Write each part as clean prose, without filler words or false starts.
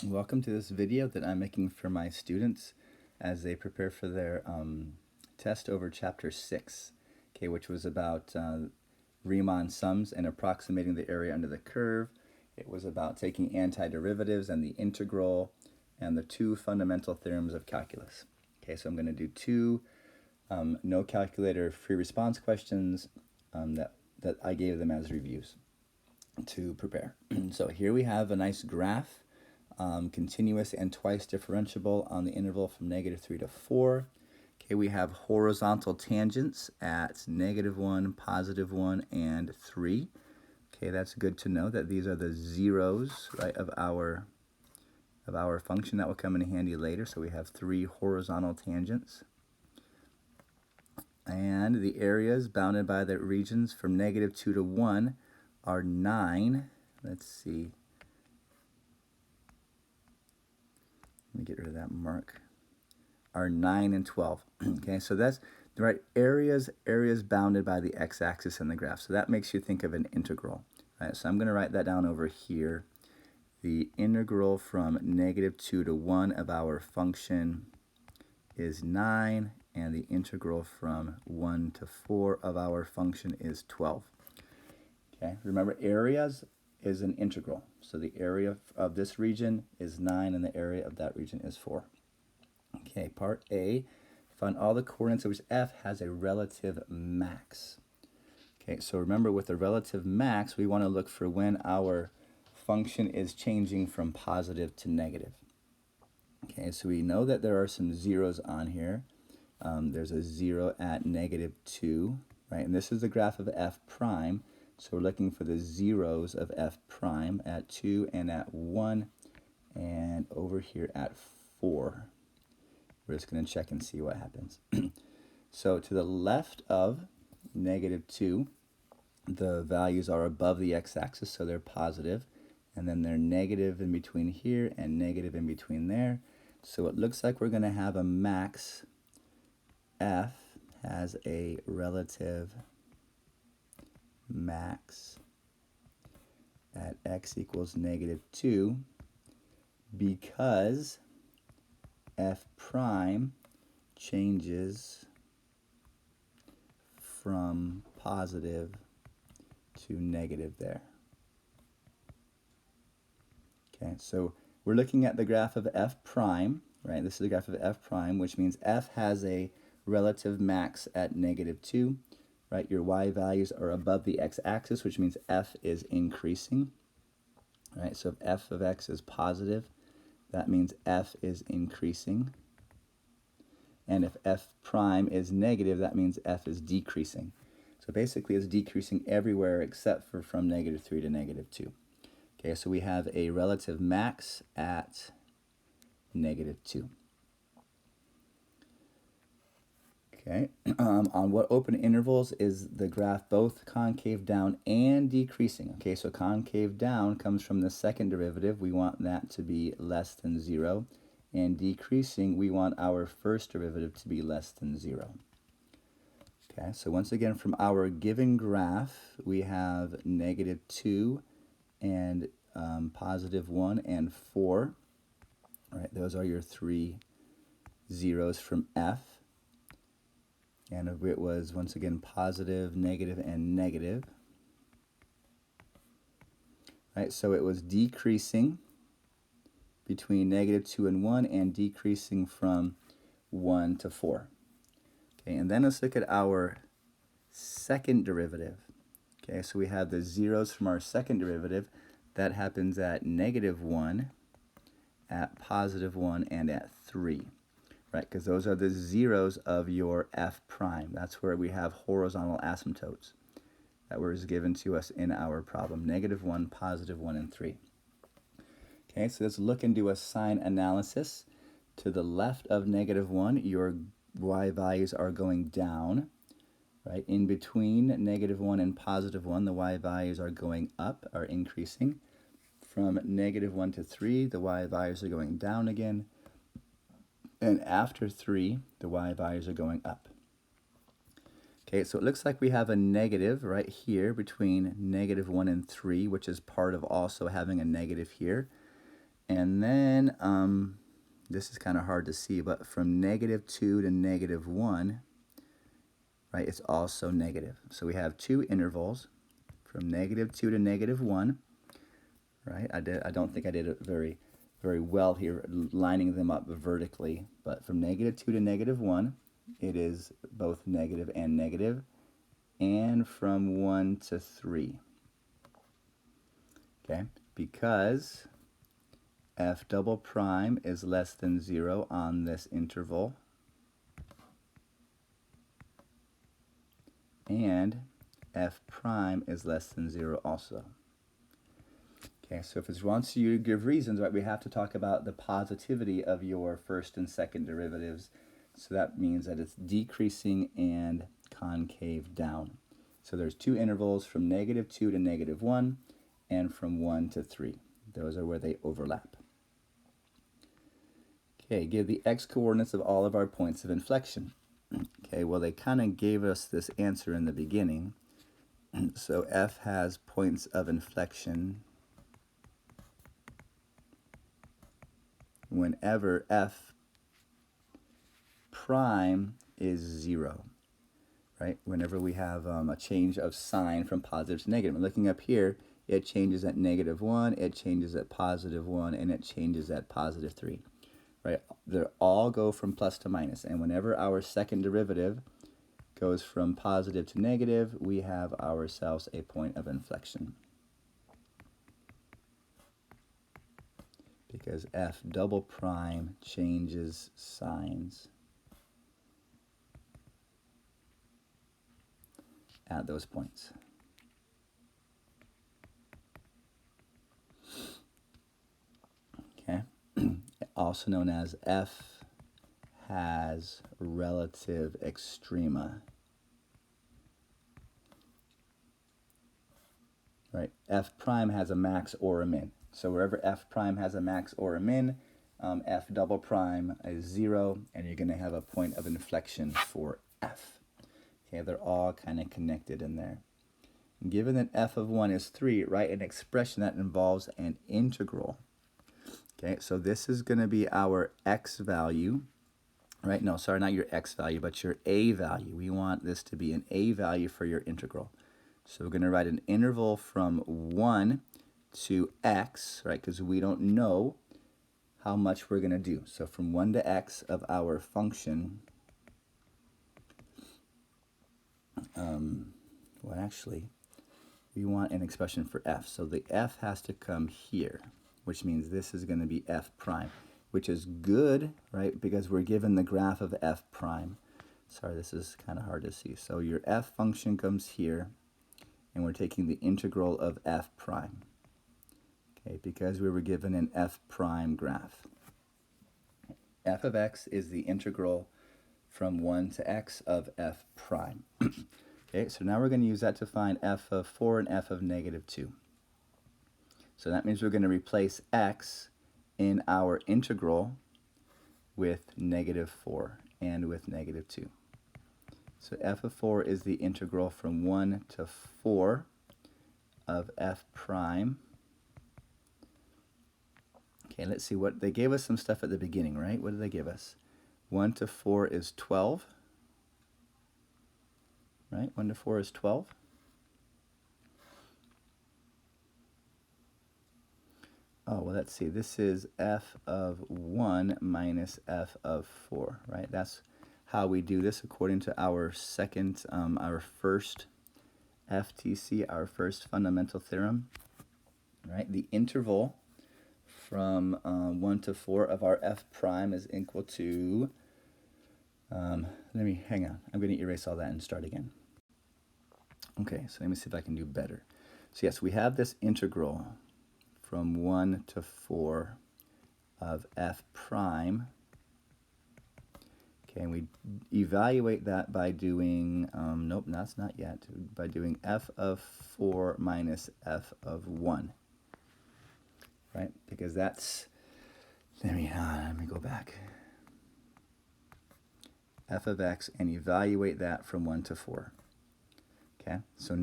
Welcome to this video that I'm making for my students as they prepare for their test over Chapter 6, okay, which was about Riemann sums and approximating the area under the curve. It was about taking antiderivatives and the integral and the two fundamental theorems of calculus. Okay, so I'm going to do two no calculator free response questions that I gave them as reviews to prepare. So here we have a nice graph, continuous and twice differentiable on the interval from -3 to 4. Okay, we have horizontal tangents at -1, +1, and 3. Okay, that's good to know that these are the zeros, right, of our function. That will come in handy later. So we have 3 horizontal tangents. And the areas bounded by the regions from -2 to 1 are 9. Let's see. Let me get rid of that mark. Are 9 and 12. Okay, so that's the right areas bounded by the x-axis in the graph. So that makes you think of an integral. All right, so I'm going to write that down over here. The integral from -2 to 1 of our function is 9, and the integral from 1 to 4 of our function is 12. Okay, remember areas is an integral. So the area of this region is 9 and the area of that region is 4. Okay, part A, find all the coordinates of which f has a relative max. Okay, so remember with the relative max, we want to look for when our function is changing from positive to negative. Okay, so we know that there are some zeros on here. There's a 0 at -2, right? And this is the graph of f prime. So we're looking for the zeros of f prime at 2 and at 1 and over here at 4. We're just going to check and see what happens. So to the left of -2, the values are above the x-axis, so they're positive. And then they're negative in between here and negative in between there. So it looks like we're going to have a max. F has a relative max at x equals -2 because f prime changes from positive to negative there. Okay, so we're looking at the graph of f prime, right? This is the graph of f prime, which means f has a relative max at -2, right? Your y values are above the x-axis, which means f is increasing, right? So if f of x is positive, that means f is increasing. And if f prime is negative, that means f is decreasing. So basically it's decreasing everywhere except for from -3 to -2. Okay, so we have a relative max at -2. Okay, on what open intervals is the graph both concave down and decreasing? Okay, so concave down comes from the second derivative. We want that to be less than 0. And decreasing, we want our first derivative to be less than 0. Okay, so once again, from our given graph, we have -2 and +1 and 4. All right, those are your 3 zeros from f. And it was, once again, positive, negative, and negative. Right, so it was decreasing between -2 and 1 and decreasing from 1 to 4. Okay, and then let's look at our second derivative. Okay, so we have the zeros from our second derivative. That happens at -1, at +1, and at 3. Right, because those are the zeros of your f prime. That's where we have horizontal asymptotes that was given to us in our problem. -1, +1, and 3. Okay, so let's look and do a sign analysis. To the left of -1, your y values are going down. Right, in between -1 and +1, the y values are going up, are increasing. From -1 to 3, the y values are going down again. And after 3, the y values are going up. Okay, so it looks like we have a negative right here between -1 and 3, which is part of also having a negative here. And then, this is kind of hard to see, but from -2 to -1, right, it's also negative. So we have two intervals from -2 to -1, right? I don't think I did it very well here, lining them up vertically, but from -2 to -1, it is both negative and negative, and from 1 to 3, okay? Because f double prime is less than 0 on this interval, and f prime is less than 0 also. Okay, so if it wants you to give reasons, right, we have to talk about the positivity of your first and second derivatives. So that means that it's decreasing and concave down. So there's two intervals from -2 to -1 and from 1 to 3. Those are where they overlap. Okay, give the x-coordinates of all of our points of inflection. Okay, well, they kind of gave us this answer in the beginning. So f has points of inflection whenever f prime is 0, right? Whenever we have a change of sign from positive to negative. And looking up here, it changes at -1, it changes at +1, and it changes at +3, right? They all go from plus to minus, and whenever our second derivative goes from positive to negative, we have ourselves a point of inflection. Because f double prime changes signs at those points. Okay, also known as f has relative extrema. Right, f prime has a max or a min. So wherever f prime has a max or a min, f double prime is 0, and you're going to have a point of inflection for f. Okay, they're all kind of connected in there. Given that f of 1 is 3, write an expression that involves an integral. Okay, so this is going to be our x value, right? No, sorry, not your x value, but your a value. We want this to be an a value for your integral. So we're going to write an interval from 1 to x, right? Because we don't know how much we're going to do. So from 1 to x of our function, well, actually, we want an expression for f. So the f has to come here, which means this is going to be f prime, which is good, right? Because we're given the graph of f prime. Sorry, this is kind of hard to see. So your f function comes here, and we're taking the integral of f prime, okay, because we were given an f prime graph. F of x is the integral from 1 to x of f prime. Okay, so now we're going to use that to find f of 4 and f of -2. So that means we're going to replace x in our integral with -4 and with -2. So f of 4 is the integral from 1 to 4 of f prime. Okay, let's see what they gave us. Some stuff at the beginning, right? What did they give us? 1 to 4 is 12. Right? 1 to 4 is 12. Oh, well, let's see. This is f of 1 minus f of 4, right? That's how we do this according to our first FTC, our first fundamental theorem, right? The interval from 1 to 4 of our f prime is equal to, hang on. I'm going to erase all that and start again. Okay, so let me see if I can do better. So yes, we have this integral from 1 to 4 of f prime. Okay, and we evaluate that by doing, nope, that's not yet, by doing f of 4 minus f of 1, right? Because that's, let me go back. F of x, and evaluate that from 1 to 4. Okay, so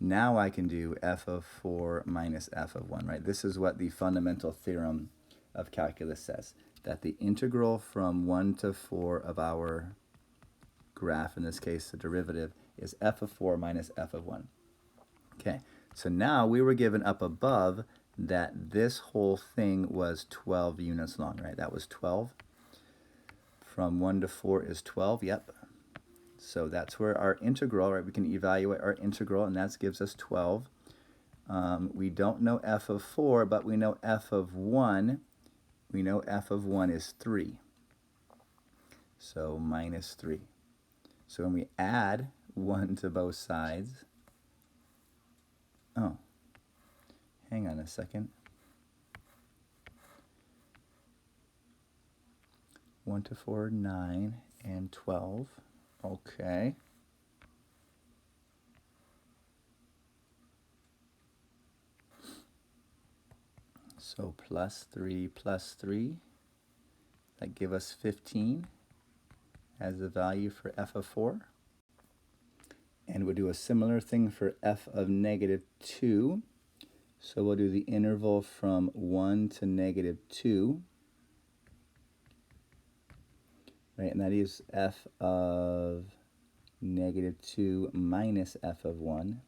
now I can do f of 4 minus f of 1, right? This is what the fundamental theorem of calculus says, that the integral from 1 to 4 of our graph, in this case the derivative, is f of 4 minus f of 1. Okay, so now we were given up above that this whole thing was 12 units long, right? That was 12. From 1 to 4 is 12, yep. So that's where our integral, right? We can evaluate our integral, and that gives us 12. We don't know f of 4, but we know f of 1. We know f of 1 is 3. So minus 3. So when we add 1 to both sides, oh, hang on a second. 1 to 4, 9, and 12. Okay. So plus 3, that give us 15 as the value for f of 4. And we'll do a similar thing for f of negative 2. So we'll do the interval from 1 to negative 2. Right, and that is f of negative 2 minus f of 1.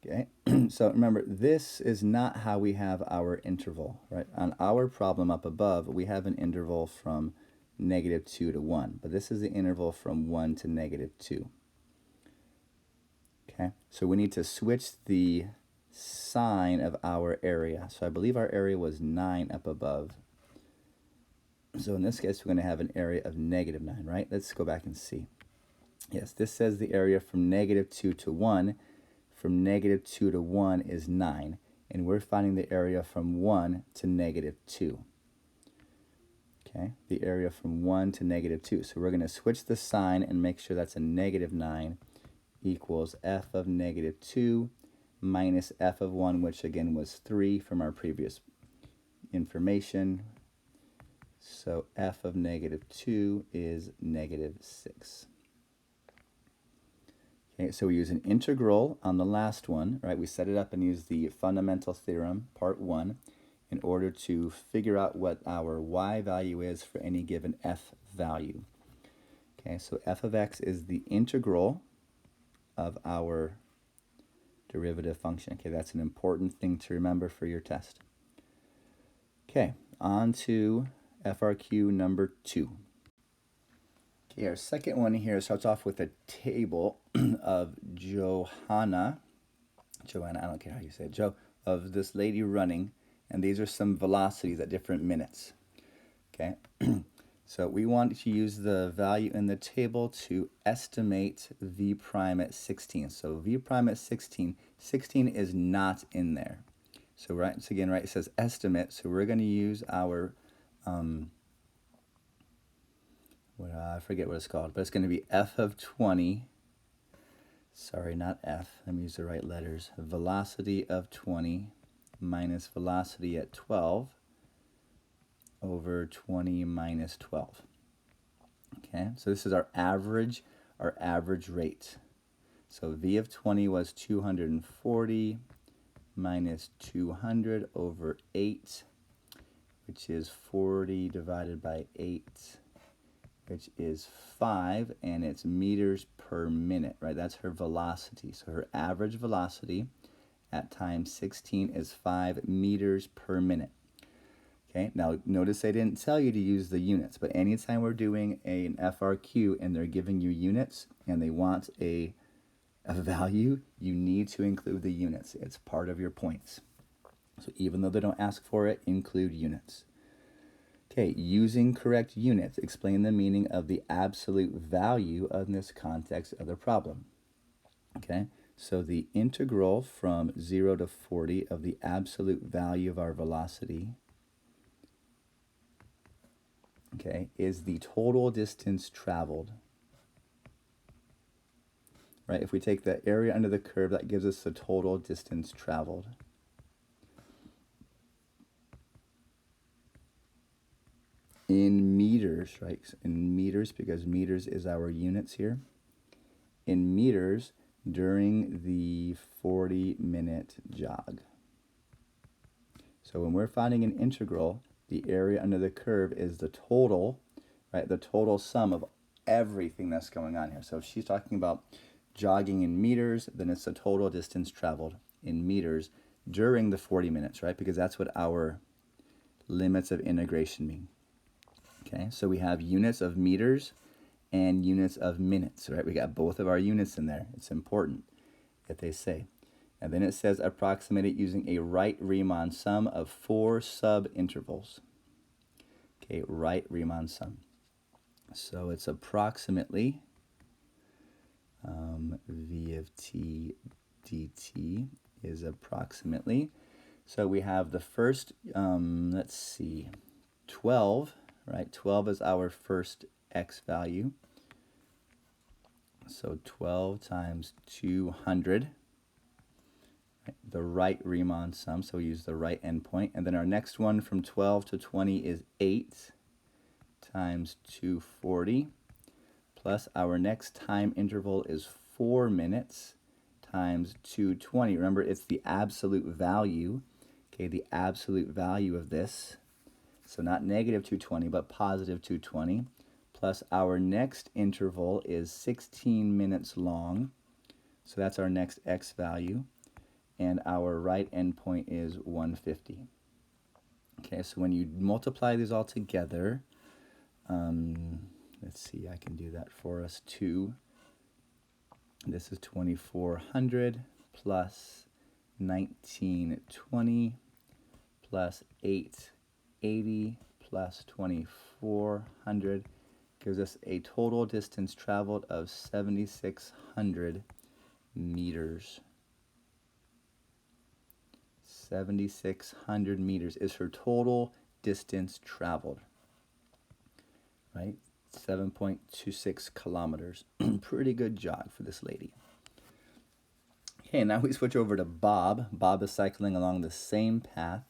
Okay, so remember, this is not how we have our interval, right? On our problem up above, we have an interval from negative 2 to 1, but this is the interval from 1 to negative 2. Okay, so we need to switch the sign of our area. So I believe our area was 9 up above. So in this case, we're going to have an area of negative 9, right? Let's go back and see. Yes, this says the area from negative 2 to 1. From negative 2 to 1 is 9, and we're finding the area from 1 to negative 2. Okay, the area from 1 to negative 2. So we're going to switch the sign and make sure that's a negative 9 equals f of negative 2 minus f of 1, which again was 3 from our previous information. So f of negative 2 is negative 6. Okay, so we use an integral on the last one, right? We set it up and use the fundamental theorem, part 1, in order to figure out what our y value is for any given f value. Okay, so f of x is the integral of our derivative function. Okay, that's an important thing to remember for your test. Okay, on to FRQ number 2. Okay, our second one here starts off with a table of Joanna, I don't care how you say it, of this lady running, and these are some velocities at different minutes. Okay, so we want to use the value in the table to estimate v prime at 16. So v prime at 16 is not in there. So right, so again, right, it says estimate, so we're going to use our I forget what it's called, but it's going to be f of 20. Sorry, not f. Let me use the right letters. Velocity of 20 minus velocity at 12 over 20 minus 12. Okay, so this is our average rate. So v of 20 was 240 minus 200 over 8, which is 40 divided by 8. Which is 5, and it's meters per minute, right? That's her velocity. So her average velocity at time 16 is 5 meters per minute. Okay, now notice I didn't tell you to use the units, but anytime we're doing an FRQ and they're giving you units and they want a value, you need to include the units. It's part of your points. So even though they don't ask for it, include units. Okay, using correct units, explain the meaning of the absolute value in this context of the problem. Okay, so the integral from 0 to 40 of the absolute value of our velocity, okay, is the total distance traveled. Right, if we take the area under the curve, that gives us the total distance traveled. In meters, right? In meters, because meters is our units here. In meters during the 40-minute jog. So when we're finding an integral, the area under the curve is the total, right? The total sum of everything that's going on here. So if she's talking about jogging in meters, then it's the total distance traveled in meters during the 40 minutes, right? Because that's what our limits of integration mean. Okay, so we have units of meters and units of minutes, right? We got both of our units in there. It's important that they say. And then it says approximate it using a right Riemann sum of 4 sub-intervals. Okay, right Riemann sum. So it's approximately v of t dt is approximately. So we have the first, let's see, 12, right? 12 is our first x value. So 12 times 200, right? The right Riemann sum, so we use the right endpoint. And then our next one from 12 to 20 is 8 times 240, plus our next time interval is 4 minutes times 220. Remember, it's the absolute value, okay, the absolute value of this. So not negative 220, but positive 220. Plus our next interval is 16 minutes long. So that's our next x value. And our right endpoint is 150. Okay, so when you multiply these all together, let's see, I can do that for us too. This is 2400 plus 1920 plus 880 plus 2400 gives us a total distance traveled of 7,600 meters. 7,600 meters is her total distance traveled, right? 7.26 kilometers. Pretty good jog for this lady. Okay, now we switch over to Bob. Bob is cycling along the same path,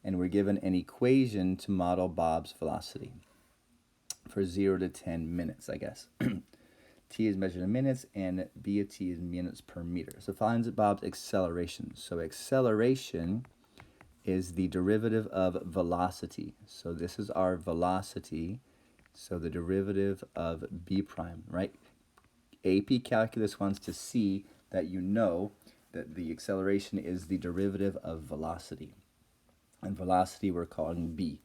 and we're given an equation to model Bob's velocity for 0 to 10 minutes, I guess. T is measured in minutes, and B of T is minutes per meter. So finds Bob's acceleration. So acceleration is the derivative of velocity. So this is our velocity. So the derivative of B prime, right? AP Calculus wants to see that you know that the acceleration is the derivative of velocity. And velocity we're calling B.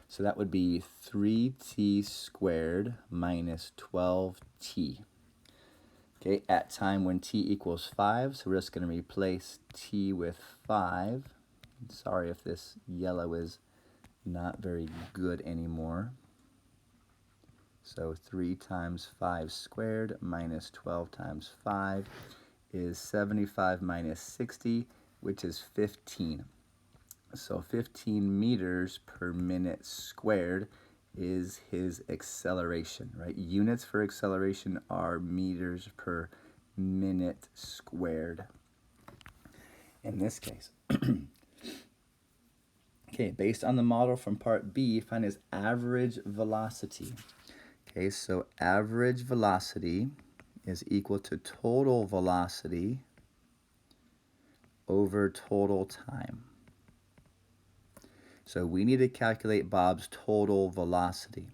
So that would be 3t squared minus 12t. Okay, at time when t equals 5, so we're just going to replace t with 5. Sorry if this yellow is not very good anymore. So 3 times 5 squared minus 12 times 5 is 75 minus 60, which is 15. So 15 meters per minute squared is his acceleration, right? Units for acceleration are meters per minute squared in this case. Okay, based on the model from part B, find his average velocity. Okay, so average velocity is equal to total velocity over total time. So we need to calculate Bob's total velocity.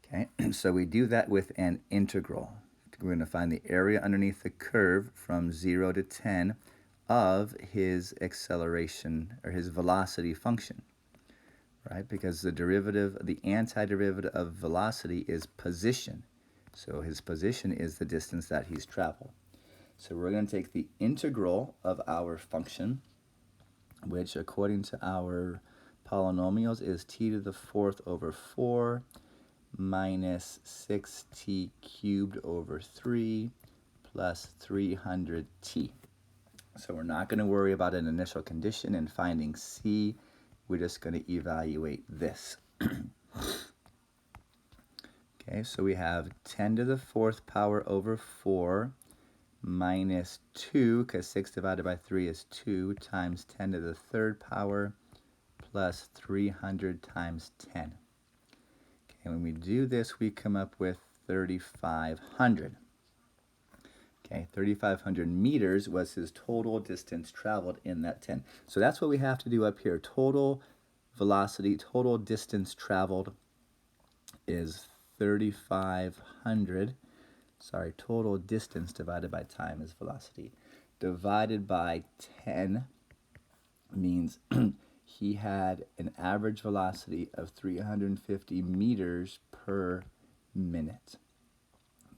Okay, so we do that with an integral. We're going to find the area underneath the curve from 0 to 10 of his acceleration or his velocity function, right? Because the derivative, the antiderivative of velocity is position. So his position is the distance that he's traveled. So we're going to take the integral of our function, which according to our polynomials is t to the 4th over 4 minus 6t cubed over 3 plus 300t. So we're not going to worry about an initial condition in finding c. We're just going to evaluate this. Okay, so we have 10 to the 4th power over 4 minus 2, because 6 divided by 3 is 2, times 10 to the 3rd power plus 300 times 10. Okay, when we do this, we come up with 3,500. Okay, 3,500 meters was his total distance traveled in that 10. So that's what we have to do up here. Total velocity, total distance traveled is 3,500. Sorry, total distance divided by time is velocity. Divided by 10 means he had an average velocity of 350 meters per minute.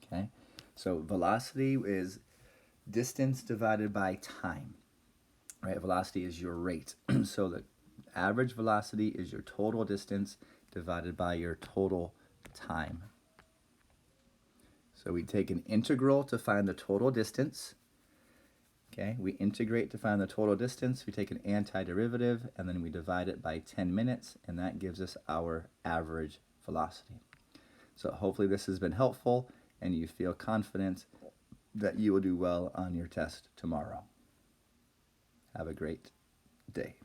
Okay, so velocity is distance divided by time, right? Velocity is your rate. So the average velocity is your total distance divided by your total time. So we take an integral to find the total distance. Okay, we integrate to find the total distance. We take an antiderivative and then we divide it by 10 minutes, and that gives us our average velocity. So hopefully this has been helpful and you feel confident that you will do well on your test tomorrow. Have a great day.